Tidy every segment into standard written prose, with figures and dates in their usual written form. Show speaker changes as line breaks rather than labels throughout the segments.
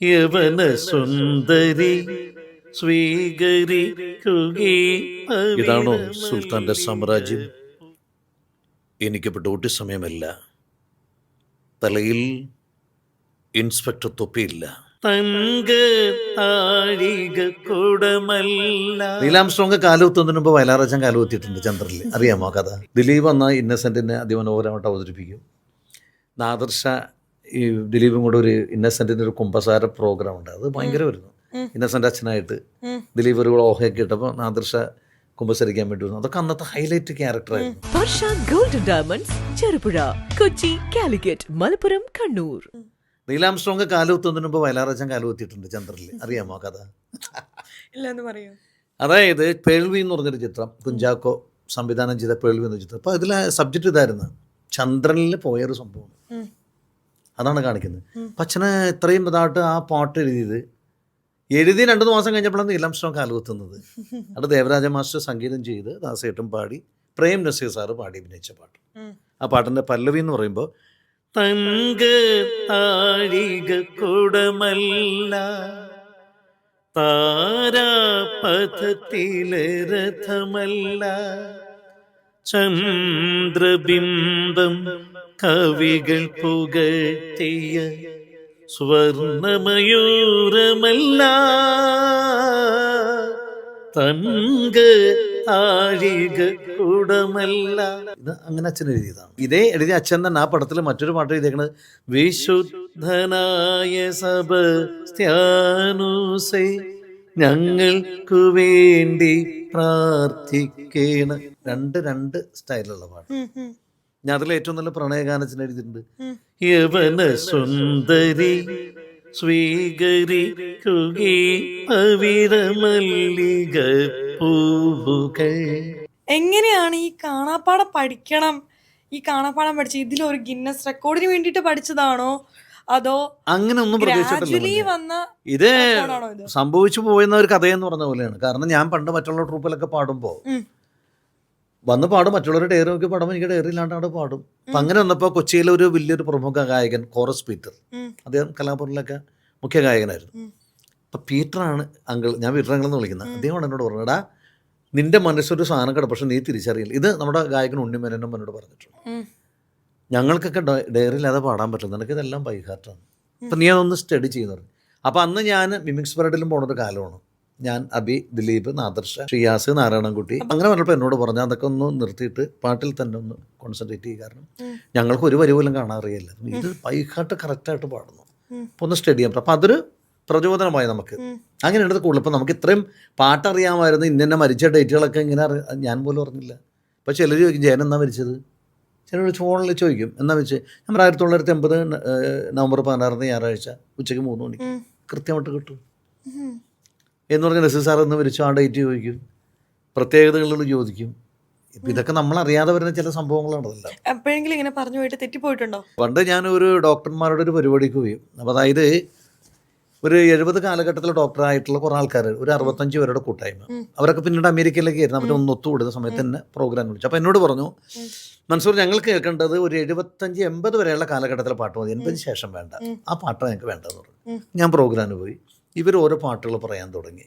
യവന സുന്ദരി സ്വീകരിക്കുകേ. ഇതാണോ സുൽത്താന്റെ സാമ്രാജ്യം? എനിക്കിപ്പോൾ ഡ്യൂട്ടി സമയമല്ല, തലയിൽ ഇൻസ്പെക്ടർ തൊപ്പിയില്ല. നീലാംസ്ട്രോങ് കാലുകുത്തുന്നതിന് മുമ്പ് വയലാറച്ചൻ കാലുകുത്തിയിട്ടുണ്ട് ചന്ദ്രനിൽ, അറിയാമോ കഥ? ദിലീപ് വന്ന ഇന്നസെന്റിനെ അതിമനോഹരമായിട്ട് അവതരിപ്പിക്കും. നാദർഷ ഈ ദിലീപും കൂടെ ഒരു ഇന്നസെന്റിന്റെ ഒരു കുമ്പസാര പ്രോഗ്രാം ഉണ്ട്, അത് ഭയങ്കരമായിരുന്നു. ഇന്നസെന്റ് അച്ഛനായിട്ട് ദിലീപ് ഒരു ഓഹയൊക്കെ ഇട്ടപ്പോൾ നാദർഷ കുമ്പസരിക്കാൻ വേണ്ടി വന്നു. അതൊക്കെ അന്നത്തെ ഹൈലൈറ്റ് ക്യാരക്ടറായിരുന്നു.
Varsha golden diamonds, Cherupuzha, Kochi, Calicut, Malappuram, Kannur.
Neil Armstrong കാലുകുത്തുന്നതിന് മുമ്പ് വയലാറച്ചൻ കാലുകുത്തിയിട്ടുണ്ട് ചന്ദ്രനിൽ, അറിയാമോ കഥ? അതായത് പേൾവി എന്ന് പറഞ്ഞൊരു ചിത്രം, കുഞ്ചാക്കോ സംവിധാനം ചെയ്ത പേൾവി എന്ന ചിത്രം. അപ്പോൾ അതിലെ സബ്ജക്റ്റ് ഇതായിരുന്നു, ചന്ദ്രനിൽ പോയൊരു സംഭവം, അതാണ് കാണിക്കുന്നത്. അപ്പം അച്ഛന് ഇത്രയും ഇതായിട്ട് ആ പാട്ട് എഴുതി 2 മാസം കഴിഞ്ഞപ്പോഴാണ് നീലാംസ്ട്രോങ് കാലുകുത്തുന്നത്. അത് ദേവരാജ മാസ്റ്റർ സംഗീതം ചെയ്ത് ദാസേട്ടൻ പാടി, പ്രേം നസീർ സാറ് പാടി അഭിനയിച്ച പാട്ട്. ആ പാട്ടിൻ്റെ പല്ലവി എന്ന് പറയുമ്പോൾ തങ്ക താഴിക കുടമല്ല താരാപഥത്തിലെ രഥമല്ല ചന്ദ്രബിംബം കവികൾ പുകഴ്ത്തിയ സ്വർണമയൂരമല്ല തങ്ക താഴിക കുടമല്ല. ഇത് അങ്ങനെ അച്ഛൻ എഴുതിയതാണ്. ഇതേ എഴുതിയ അച്ഛൻ തന്നെ ആ പടത്തിൽ മറ്റൊരു പാട്ട് എഴുതിയേക്കണത് വിശുദ്ധനായ സെബസ്ത്യാനോസേ ഞങ്ങൾക്കു വേണ്ടി പ്രാർത്ഥിക്കണം. രണ്ട് സ്റ്റൈലുള്ള പാട്ട്. ഞാൻ അതിൽ ഏറ്റവും നല്ല പ്രണയഗാനത്തിന് എഴുതിയിട്ടുണ്ട്. യവന സുന്ദരി സ്വീകരിക്കുകേ പവിഴമല്ലിക പൂവുകൾ.
എങ്ങനെയാണ് ഈ കാണാപ്പാടം പഠിക്കണം? ഈ കാണാപ്പാടം പഠിച്ച ഇതിലൊരു ഗിന്നസ് റെക്കോർഡിന് വേണ്ടിട്ട് പഠിച്ചതാണോ അതോ
അങ്ങനെ ഒന്നും
വന്ന
ഇത് സംഭവിച്ചു പോയെന്ന ഒരു കഥയെന്ന് പറഞ്ഞ പോലെയാണ്. കാരണം ഞാൻ പണ്ട് മറ്റുള്ള ട്രൂപ്പിലൊക്കെ പാടുമ്പോൾ വന്ന് പാടും, മറ്റുള്ളവർ ഡയറി നോക്കി പാടുമ്പോൾ എനിക്ക് ഡയറി ഇല്ലാണ്ട് അവിടെ പാടും. അപ്പം അങ്ങനെ വന്നപ്പോൾ കൊച്ചിയിലെ ഒരു വലിയൊരു പ്രമുഖ ഗായകൻ കോറസ് പീറ്റർ, അദ്ദേഹം കലാപൂരിലൊക്കെ മുഖ്യ ഗായകനായിരുന്നു. അപ്പം പീറ്ററാണ് അങ്കിൾ, ഞാൻ പീറ്റർ അങ്കിൾ എന്ന് വിളിക്കുന്നത്. അദ്ദേഹമാണ് എന്നോട് പറഞ്ഞത്, എടാ നിന്റെ മനസ്സൊരു സാധനം കിട, പക്ഷെ നീ തിരിച്ചറിയില്ല. ഇത് നമ്മുടെ ഗായകൻ ഉണ്ണിമേനോനും എന്നോട് പറഞ്ഞിട്ടുണ്ട്. ഞങ്ങൾക്കൊക്കെ ഡയറി ഇല്ലാതെ പാടാൻ പറ്റില്ല, നിനക്ക് ഇതെല്ലാം ബൈഹാർട്ടാണ്, അപ്പം നീ അതൊന്ന് സ്റ്റഡി ചെയ്യുന്നു പറഞ്ഞു. അപ്പം അന്ന് ഞാൻ മിമിക്സ് പരേഡിലും പോണൊരു കാലമാണ്. ഞാൻ അബി, ദിലീപ്, നാദർഷ, ഷിയാസ്, നാരായണൻകുട്ടി അങ്ങനെ പറഞ്ഞപ്പോൾ എന്നോട് പറഞ്ഞു അതൊക്കെ ഒന്ന് നിർത്തിയിട്ട് പാട്ടിൽ തന്നെ ഒന്ന് കോൺസെൻട്രേറ്റ് ചെയ്യുക. കാരണം ഞങ്ങൾക്ക് ഒരു വരി പോലും കാണാൻ അറിയില്ല, ഇത് ബൈഹാർട്ട് കറക്റ്റായിട്ട് പാടുന്നു, അപ്പോൾ ഒന്ന് സ്റ്റഡി ചെയ്യാം. അപ്പം അതൊരു പ്രചോദനമായി നമുക്ക്. അങ്ങനെയാണ് ഇത് കൂടുതൽ. ഇപ്പം നമുക്ക് ഇത്രയും പാട്ടറിയാമായിരുന്നു, ഇന്ന മരിച്ച ഡേറ്റുകളൊക്കെ ഇങ്ങനെ ഞാൻ പോലും അറിഞ്ഞില്ല. അപ്പോൾ ചിലർ ചോദിക്കും ജയൻ എന്നാ മരിച്ചത്, ചിലർ ഫോണിൽ ചോദിക്കും എന്നാ വെച്ച്. നമ്മൾ 1980 നവംബർ 16 ഞായറാഴ്ച ഉച്ചയ്ക്ക് 3 മണിക്ക് കൃത്യമായിട്ട് കിട്ടും എന്ന് പറഞ്ഞാൽ നസീർ സാർ എന്ന് മരിച്ചു ആ ഡേറ്റ് ചോദിക്കും, പ്രത്യേകതകളിൽ ചോദിക്കും. ഇപ്പം ഇതൊക്കെ നമ്മൾ അറിയാതെ വരുന്ന ചില സംഭവങ്ങളാണ്. അതെല്ലാം
എപ്പോഴെങ്കിലും ഇങ്ങനെ പറഞ്ഞു പോയിട്ട് തെറ്റിപ്പോയിട്ടുണ്ടോ?
പണ്ട് ഞാനൊരു ഡോക്ടർമാരുടെ ഒരു പരിപാടിക്ക് പോയി. അപ്പോൾ അതായത് ഒരു 70 കാലഘട്ടത്തിലെ ഡോക്ടറായിട്ടുള്ള കുറേ ആൾക്കാർ, ഒരു 65 പേരുടെ കൂട്ടായ്മ, അവരൊക്കെ പിന്നീട് അമേരിക്കയിലേക്ക് ആയിരുന്നു. അവർ ഒന്ന് ഒത്തുകൂടുന്ന സമയത്ത് തന്നെ പ്രോഗ്രാം വിളിച്ചു. അപ്പോൾ എന്നോട് പറഞ്ഞു, മൻസൂർ ഞങ്ങൾക്ക് കേൾക്കേണ്ടത് ഒരു 75-80 വരെയുള്ള കാലഘട്ടത്തിലെ പാട്ട് മതി, 80 ശേഷം വേണ്ട, ആ പാട്ടാണ് ഞങ്ങൾക്ക് വേണ്ടതെന്ന് പറഞ്ഞു. ഞാൻ പ്രോഗ്രാമിന് പോയി. ഇവർ ഓരോ പാട്ടുകൾ പറയാൻ തുടങ്ങി,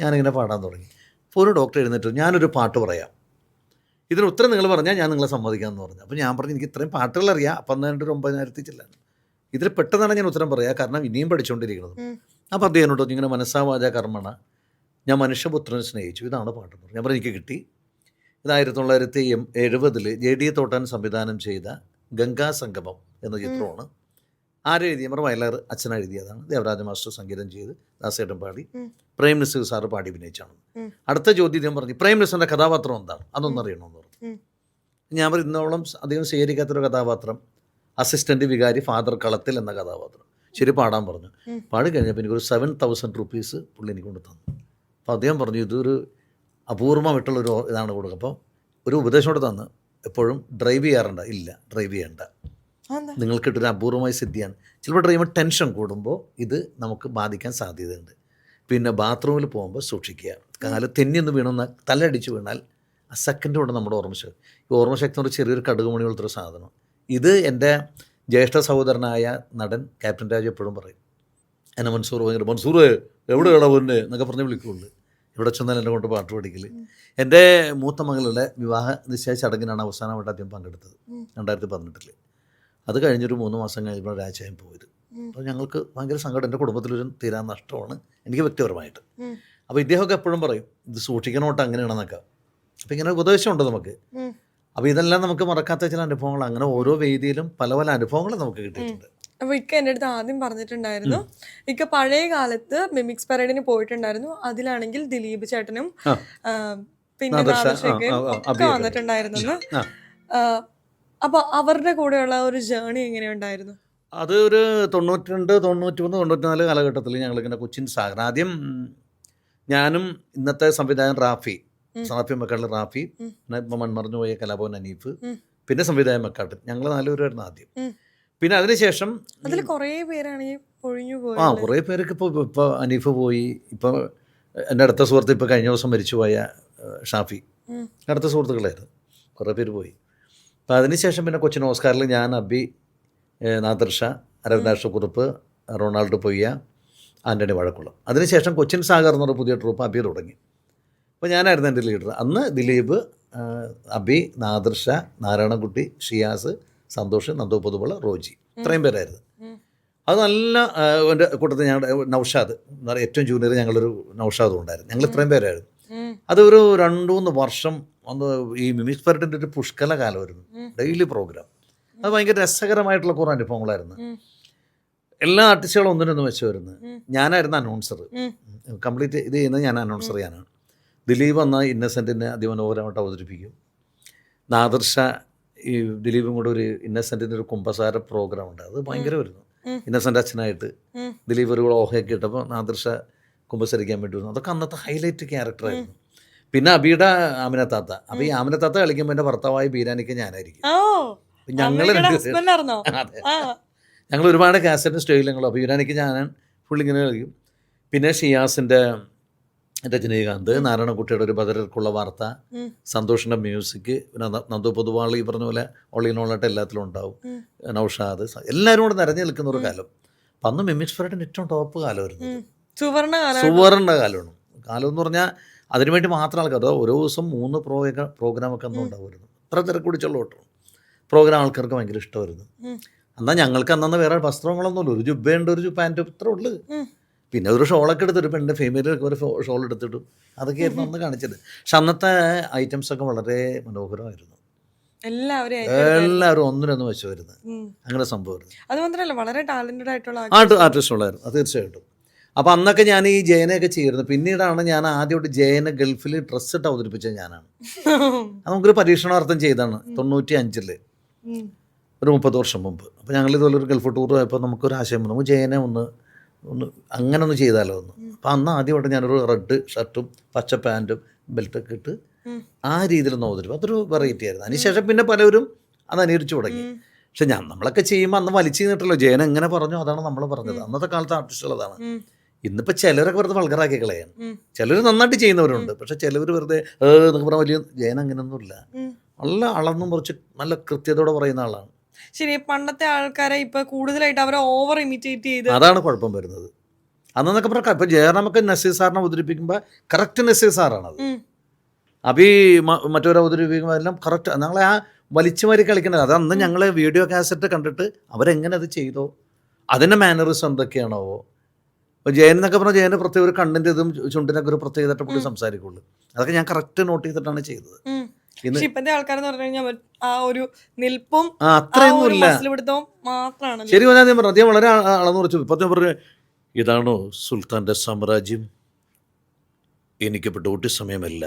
ഞാനിങ്ങനെ പാടാൻ തുടങ്ങി. അപ്പോൾ ഒരു ഡോക്ടർ എഴുന്നേറ്റ് ഞാനൊരു പാട്ട് പറയാം, ഇതിന് ഉത്തരം നിങ്ങൾ പറഞ്ഞാൽ ഞാൻ നിങ്ങളെ സമ്മതിക്കാമെന്ന് പറഞ്ഞു. അപ്പോൾ ഞാൻ പറഞ്ഞു എനിക്ക് ഇത്രയും പാട്ടുകൾ അറിയാം, അപ്പം എന്നിട്ട് 9,000 ചെല്ലാണ്, ഇതിൽ പെട്ടെന്നാണ് ഞാൻ ഉത്തരം പറയുക, കാരണം ഇനിയും പഠിച്ചുകൊണ്ടിരിക്കുന്നത്. അപ്പോൾ അദ്ദേഹം എന്നോട് ഇങ്ങനെ മനസ്സാവാച കർമ്മണ ഞാൻ മനുഷ്യപുത്രനെ സ്നേഹിച്ചു, ഇതാണ് പാട്ട് പറഞ്ഞു. ഞാൻ പറഞ്ഞു എനിക്ക് കിട്ടി. ഇത് 1970 JD തോട്ടാൻ സംവിധാനം ചെയ്ത ഗംഗാ സംഗമം എന്ന ചിത്രമാണ്. ആരെഴുതിയ നമ്മുടെ വയലാർ അച്ഛനാണ് എഴുതിയതാണ്, ദേവരാജ മാസ്റ്റർ സംഗീതം ചെയ്ത് ദാസേട്ടൻ പാടി, പ്രേം നസീർ സാറ് പാടി അഭിനയിച്ചാണ്. അടുത്ത ചോദ്യം പറഞ്ഞു പ്രേം നസീറിൻ്റെ കഥാപാത്രം എന്താണ്, അതൊന്നും അറിയണമെന്ന് പറഞ്ഞു. ഞാൻ പറഞ്ഞു ഇന്നോളം അധികം സ്വീകരിക്കാത്തൊരു കഥാപാത്രം അസിസ്റ്റൻറ്റ് വികാരി ഫാദർ കളത്തിൽ എന്ന കഥാപാത്രം. ശരി പാടാൻ പറഞ്ഞു. പാടി കഴിഞ്ഞപ്പോൾ എനിക്കൊരു 7,000 റുപ്പീസ് പുള്ളി എനിക്ക് കൊണ്ട് തന്നു. അപ്പോൾ അദ്ദേഹം പറഞ്ഞു ഇതൊരു അപൂർവമായിട്ടുള്ളൊരു ഇതാണ് കൊടുക്കുക. അപ്പോൾ ഒരു ഉപദേശം കൂടെ തന്നു, എപ്പോഴും ഡ്രൈവ് ചെയ്യാറുണ്ട്, ഇല്ല ഡ്രൈവ് ചെയ്യണ്ട, നിങ്ങൾക്കിട്ടൊരു അപൂർവമായ സിദ്ധിയാണ്. ചിലപ്പോൾ ഡ്രൈവ് ടെൻഷൻ കൂടുമ്പോൾ ഇത് നമുക്ക് ബാധിക്കാൻ സാധ്യതയുണ്ട്. പിന്നെ ബാത്റൂമിൽ പോകുമ്പോൾ സൂക്ഷിക്കുക, കാല് തെന്നിയൊന്ന് വീണൊന്ന് തലയടിച്ച് വീണാൽ ആ സെക്കൻഡ് കൊണ്ട് നമ്മുടെ ഓർമ്മശക്തി, ഈ ഓർമ്മശക്തി എന്ന് പറഞ്ഞാൽ ചെറിയൊരു കടുകുമണി പോലത്തെ ഒരു സാധനം. ഇത് എൻ്റെ ജ്യേഷ്ഠ സഹോദരനായ നടൻ ക്യാപ്റ്റൻ രാജു എപ്പോഴും പറയും. എന്നെ മൻസൂർ ഭയങ്കര മൻസൂറ് എവിടെയാണോ പൊന്നെ എന്നൊക്കെ പറഞ്ഞ് വിളിക്കുള്ളൂ. ഇവിടെ ചെന്നാൽ എന്നെ കൊണ്ട് പാട്ട് പഠിക്കൽ. എൻ്റെ മൂത്ത മകളുടെ വിവാഹ നിശ്ചയ ചടങ്ങിനാണ് അവസാനമായിട്ട് ആദ്യം പങ്കെടുത്തത് 2018. അത് കഴിഞ്ഞൊരു 3 മാസം കഴിയുമ്പോൾ രാജായം പോയത്. അപ്പോൾ ഞങ്ങൾക്ക് ഭയങ്കര സങ്കടം. എൻ്റെ കുടുംബത്തിലൊരു തീരാൻ നഷ്ടമാണ് എനിക്ക് വ്യക്തിപരമായിട്ട്. അപ്പോൾ ഇദ്ദേഹമൊക്കെ എപ്പോഴും പറയും ഇത് സൂക്ഷിക്കണോട്ട് അങ്ങനെയാണെന്നൊക്കെ. അപ്പോൾ ഇങ്ങനെ ഉപദേശമുണ്ട് നമുക്ക്. അപ്പോൾ ഇതെല്ലാം നമുക്ക് മറക്കാത്ത ചില അനുഭവങ്ങൾ. അങ്ങനെ ഓരോ വേദിയിലും പല പല അനുഭവങ്ങൾ നമുക്ക് കിട്ടിയിട്ടുണ്ട്.
അപ്പൊ ഇക്ക എൻ്റെ അടുത്ത് ആദ്യം പറഞ്ഞിട്ടുണ്ടായിരുന്നു, ഇക്ക പഴയ കാലത്ത് മിമിക്സ് പരേഡിന് പോയിട്ടുണ്ടായിരുന്നു. അതിലാണെങ്കിൽ ദിലീപ് ചേട്ടനും പിന്നെ നാദർഷയ്ക്കും ഒക്കെ വന്നിട്ടുണ്ടായിരുന്നു. അപ്പൊ അവരുടെ കൂടെയുള്ള ഒരു ജേണി എങ്ങനെയുണ്ടായിരുന്നു?
അത് ഒരു 92, 93, 94 കാലഘട്ടത്തിൽ ഞങ്ങളിങ്ങനെ കൊച്ചിൻ സാഗർ, ആദ്യം ഞാനും ഇന്നത്തെ സംവിധായകൻ റാഫി മക്കാട്ടിൽ, റാഫി, പിന്നെ ഇപ്പം മൺമറഞ്ഞു പോയ കലാഭവൻ അനീഫ്, പിന്നെ സംവിധായകൻ മക്കാട്ടിൽ, ഞങ്ങൾ 4 പേരായിരുന്നു ആദ്യം. പിന്നെ അതിനുശേഷം
അതിൽ കുറേ പേരാണ് ഒഴിഞ്ഞു പോയി.
കുറേ പേരൊക്കെ ഇപ്പോൾ അനീഫ് പോയി. ഇപ്പോൾ എൻ്റെ അടുത്ത സുഹൃത്ത് ഇപ്പോൾ കഴിഞ്ഞ ദിവസം മരിച്ചുപോയ ഷാഫി, അടുത്ത സുഹൃത്തുക്കളായിരുന്നു, കുറേ പേര് പോയി. അപ്പോൾ അതിനുശേഷം പിന്നെ കൊച്ചിൻ ഓസ്കാറിൽ ഞാൻ, അബി, നാദർഷ, അരവിന്ദാക്ഷക്കുറുപ്പ്, റൊണാൾഡോ പൊയ്യ, ആൻ്റണി വഴക്കുളം. അതിനുശേഷം കൊച്ചിൻ സാഗർ എന്നൊരു പുതിയ ട്രൂപ്പ് അബി തുടങ്ങി. അപ്പോൾ ഞാനായിരുന്നു എൻ്റെ ലീഡർ. അന്ന് ദിലീപ്, അബി, നാദർഷ, നാരായണൻകുട്ടി, ഷിയാസ്, സന്തോഷ്, നന്ദു പൊതുവള, റോജി, ഇത്രയും പേരായിരുന്നു. അത് നല്ല എൻ്റെ കൂട്ടത്തിൽ ഞങ്ങളുടെ നൗഷാദ്, ഏറ്റവും ജൂനിയർ ഞങ്ങളൊരു നൗഷാദും ഉണ്ടായിരുന്നു. ഞങ്ങൾ ഇത്രയും പേരായിരുന്നു. അതൊരു 2-3 വർഷം അന്ന് ഈ മിമിക്സ് പരേഡിൻ്റെ ഒരു പുഷ്കല കാലമായിരുന്നു, ഡെയിലി പ്രോഗ്രാം. അത് ഭയങ്കര രസകരമായിട്ടുള്ള കുറേ അനുഭവങ്ങളായിരുന്നു. എല്ലാ ആർട്ടിസ്റ്റുകളും ഒന്നിനൊന്നും വെച്ച് വരുന്നത്. ഞാനായിരുന്നു അനൗൺസർ, കംപ്ലീറ്റ് ഇത് ചെയ്യുന്നത് ഞാൻ അനൗൺസർ ചെയ്യാനാണ്. ദിലീപ് വന്ന ഇന്നസെൻറ്റിനെ അതിമനോഹരമായിട്ട് അവതരിപ്പിക്കും. നാദർഷ ഈ ദിലീപും കൂടെ ഒരു ഇന്നസെൻറ്റിൻ്റെ ഒരു കുമ്പസാര പ്രോഗ്രാം ഉണ്ട്, അത് ഭയങ്കരമായിരുന്നു. ഇന്നസെൻ്റ് അച്ഛനായിട്ട് ദിലീപ് ഒരു ഓഹയൊക്കെ ഇട്ടപ്പോൾ നാദർഷ കുമ്പസരിക്കാൻ വേണ്ടി വന്നു. അതൊക്കെ അന്നത്തെ ഹൈലൈറ്റ് ക്യാരക്ടറായിരുന്നു. പിന്നെ അബിയുടെ ആമിനത്താത്ത, അപ്പോൾ ഈ ആമിനത്താത്ത കളിക്കുമ്പോൾ എൻ്റെ ഭർത്താവായ ബീരാനിക്ക് ഞാനായിരിക്കും. ഞങ്ങൾ അതെ, ഞങ്ങൾ ഒരുപാട് കാസറ്റും സ്റ്റൈലുകളും. അപ്പോൾ ബീരാനിക്ക് ഞാൻ ഫുള്ളിങ്ങനെ കളിക്കും. പിന്നെ ഷിയാസിൻ്റെ രജനീകാന്ത്, നാരായണക്കുട്ടിയുടെ ഒരു ബദർക്കുള്ള വാർത്ത, സന്തോഷിൻ്റെ മ്യൂസിക്, പിന്നെ നന്ദു പൊതുവാൾ ഈ പറഞ്ഞ പോലെ ഓളിനോളായിട്ട് എല്ലാത്തിലും ഉണ്ടാവും, നൗഷാദ്, എല്ലാവരും കൂടെ നിറഞ്ഞു നിൽക്കുന്ന ഒരു കാലം. അപ്പം അന്ന് മിമിക്സ് പരേഡിൻ്റെ ഏറ്റവും ടോപ്പ് കാലമായിരുന്നു, സുവർണ്ണ കാലമാണ്. കാലം എന്ന് പറഞ്ഞാൽ അതിനുവേണ്ടി മാത്രം ആൾക്കാർ ഓരോ ദിവസം 3 പ്രോഗ്രാമൊക്കെ അന്നും ഉണ്ടാവുമായിരുന്നു. അത്ര തിരക്കുടിച്ചുള്ള ഓട്ടം പ്രോഗ്രാം ആൾക്കാർക്ക് ഭയങ്കര ഇഷ്ടമായിരുന്നു. എന്നാൽ ഞങ്ങൾക്ക് അന്നന്ന് വേറെ വസ്ത്രങ്ങളൊന്നുമില്ല, ഒരു ജുബയുണ്ട്, ഒരു പാൻറ്റും ഇത്ര ഉള്ളു. പിന്നെ ഒരു ഷോളൊക്കെ എടുത്തിട്ട് പെണ്ണ് ഫീമെയിലൊക്കെ ഒരു ഷോൾ എടുത്തിട്ടു, അതൊക്കെയായിരുന്നു അന്ന് കാണിച്ചത്. പക്ഷെ അന്നത്തെ ഐറ്റംസൊക്കെ വളരെ മനോഹരമായിരുന്നു. എല്ലാവരും ഒന്നിനൊന്നും വെച്ച് വരുന്നത്, അങ്ങനെ സംഭവമായിരുന്നു.
അതുമാത്രമല്ല വളരെ ടാലന്റഡ് ആയിട്ടുള്ള
ആർട്ടിസ്റ്റുകളായിരുന്നു, അത് തീർച്ചയായിട്ടും. അപ്പോൾ അന്നൊക്കെ ഞാൻ ഈ ജയനയൊക്കെ ചെയ്തിരുന്നു. പിന്നീടാണ് ഞാൻ ആദ്യമായിട്ട് ജയനെ ഗൾഫിൽ ഡ്രസ്സ് ഇട്ട് അവതരിപ്പിച്ചത് ഞാനാണ്. അത് നമുക്കൊരു പരീക്ഷണാർത്ഥം ചെയ്താണ് 95 ഒരു 30 വർഷം മുമ്പ്. അപ്പോൾ ഞങ്ങൾ ഇതുപോലെ ഒരു ഗൾഫ് ടൂർ പോയപ്പോൾ നമുക്കൊരു ആശയം വന്നു, നമുക്ക് ജയനെ ഒന്ന് അങ്ങനെ ഒന്ന് ചെയ്താലോ ഒന്ന്. അപ്പോൾ അന്ന് ആദ്യമായിട്ട് ഞാനൊരു റെഡ് ഷർട്ടും പച്ച പാൻറ്റും ബെൽറ്റൊക്കെ ഇട്ട് ആ രീതിയിലൊന്ന് അവതരിപ്പിക്കും. അതൊരു വെറൈറ്റി ആയിരുന്നു. അതിനുശേഷം പിന്നെ പലരും അത് അനുകരിച്ചു തുടങ്ങി. പക്ഷെ നമ്മളൊക്കെ ചെയ്യുമ്പോൾ അന്ന് വലിച്ചു ചെയ്തിട്ടല്ലോ, ജയൻ എങ്ങനെ പറഞ്ഞു അതാണ് നമ്മൾ പറഞ്ഞത്. അന്നത്തെ കാലത്തെ ആർട്ടിസ്റ്റുകൾ അതാണ്. ഇന്നിപ്പോൾ ചിലരൊക്കെ വെറുതെ വൾഗറാക്കി കളയാണ്, ചിലർ നന്നായിട്ട് ചെയ്യുന്നവരുണ്ട്. പക്ഷെ ചിലവർ വെറുതെ എന്നൊക്കെ പറഞ്ഞാൽ വലിയ ജയൻ അങ്ങനെയൊന്നുമില്ല, നല്ല അളന്നും കുറച്ച് നല്ല കൃത്യതയോടെ പറയുന്ന ആളാണ്.
ശരി, പണ്ടത്തെ ആൾക്കാരെ ഇപ്പൊ കൂടുതലായിട്ട് അവരെ ഓവർ ഇമിറ്റേറ്റ് ചെയ്ത്,
അതാണ് കുഴപ്പം വരുന്നത്. അന്നൊക്കെ പറഞ്ഞാൽ ഇപ്പം ജയറാമൊക്കെ നസീർ സാറിനെ അവതരിപ്പിക്കുമ്പോൾ കറക്റ്റ് നസീർ സാറാണത്. അപ്പം ഈ മറ്റൊരു അവതരിപ്പിക്കുമ്പോൾ എല്ലാം കറക്റ്റ്, ഞങ്ങളെ ആ വലിച്ചുമാരി കളിക്കുന്നത്. അത് അന്ന് ഞങ്ങൾ വീഡിയോ കാസറ്റ് കണ്ടിട്ട് അവരെങ്ങനെ അത് ചെയ്തോ, അതിൻ്റെ മാനറിസം എന്തൊക്കെയാണോ. അപ്പോൾ ജയൻ എന്നൊക്കെ പറഞ്ഞാൽ ജയന് പ്രത്യേക ഒരു കണ്ണിൻ്റെ ഇതും ചുണ്ടിനൊക്കെ ഒരു പ്രത്യേകമായിട്ട് പുള്ളി സംസാരിക്കുള്ളൂ. അതൊക്കെ ഞാൻ കറക്റ്റ് നോട്ട് ചെയ്തിട്ടാണ് ചെയ്തത്.
ഇപ്പത്തെ ആൾക്കാരെന്ന് പറഞ്ഞു കഴിഞ്ഞാൽ ആ ഒരു നിൽപ്പും
അത്രയൊന്നുമില്ല,
മാത്രമാണ്.
ശരി പറഞ്ഞാൽ ഞാൻ പറഞ്ഞു, അദ്ദേഹം വളരെ അളന്നു കുറച്ചു. ഇപ്പത്തെ പറഞ്ഞു, ഇതാണോ സുൽത്താൻ്റെ സാമ്രാജ്യം, എനിക്കിപ്പോൾ ഡ്യൂട്ടി സമയമല്ല,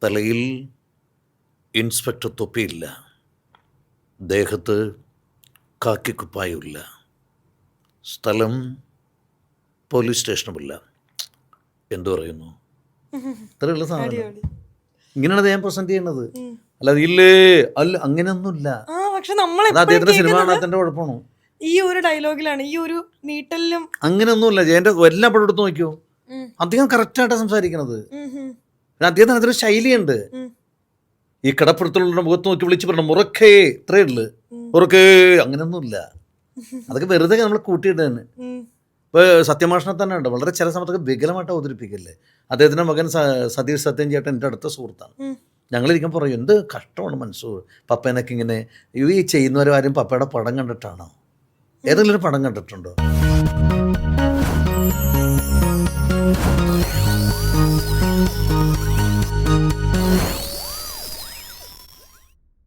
തലയിൽ ഇൻസ്പെക്ടർ തൊപ്പിയില്ല, ദേഹത്ത് കാക്കിക്കുപ്പായുമില്ല, സ്ഥലം പോലീസ് സ്റ്റേഷനുമില്ല, എന്തു പറയുന്നു, ഇത്രയുള്ള സാധനം. ഇങ്ങനെയാണ് ഞാൻ പ്രസന്റ് ചെയ്യുന്നത്. അല്ലാതെ ഇല്ലേ അല്ല അങ്ങനെയൊന്നുമില്ല. അദ്ദേഹത്തിന്റെ സിനിമ കാണാത്തതിന്റെ കുഴപ്പമാണോ?
ഈ ഒരു ഡയലോഗിലാണ്, ഈ ഒരു നീട്ടലിലും
അങ്ങനെയൊന്നുമില്ല. ജയന്റെ എല്ലാ പടം എടുത്ത് നോക്കിയോ, അദ്ദേഹം കറക്റ്റായിട്ടാണ് സംസാരിക്കുന്നത്. അദ്ദേഹത്തിന് അതൊരു ശൈലിയുണ്ട്. ഈ കിടപ്പുറത്തുള്ള മുഖത്ത് നോക്കി വിളിച്ച് പറഞ്ഞു മുറക്കേ, ഇത്രയേ ഉള്ളു, മുറക്കേ, അങ്ങനെയൊന്നുമില്ല. അതൊക്കെ വെറുതെ നമ്മൾ കൂട്ടിയിട്ട് തന്നെ. ഇപ്പോൾ സത്യമാഷനെ തന്നെ ഉണ്ട്, വളരെ ചില സമയത്തൊക്കെ വികലമായിട്ട് അവതരിപ്പിക്കില്ലേ. അദ്ദേഹത്തിൻ്റെ മകൻ സതീഷ് സത്യൻ ചേട്ടൻ എൻ്റെ അടുത്ത സുഹൃത്താണ്. ഞങ്ങളിരിക്കും പറയും, എന്ത് കഷ്ടമാണ് മൻസൂർ, പപ്പേനൊക്കെ ഇങ്ങനെ ഈ ചെയ്യുന്നവരാരും പപ്പയുടെ പടം കണ്ടിട്ടാണോ, ഏതെങ്കിലും ഒരു പടം കണ്ടിട്ടുണ്ടോ?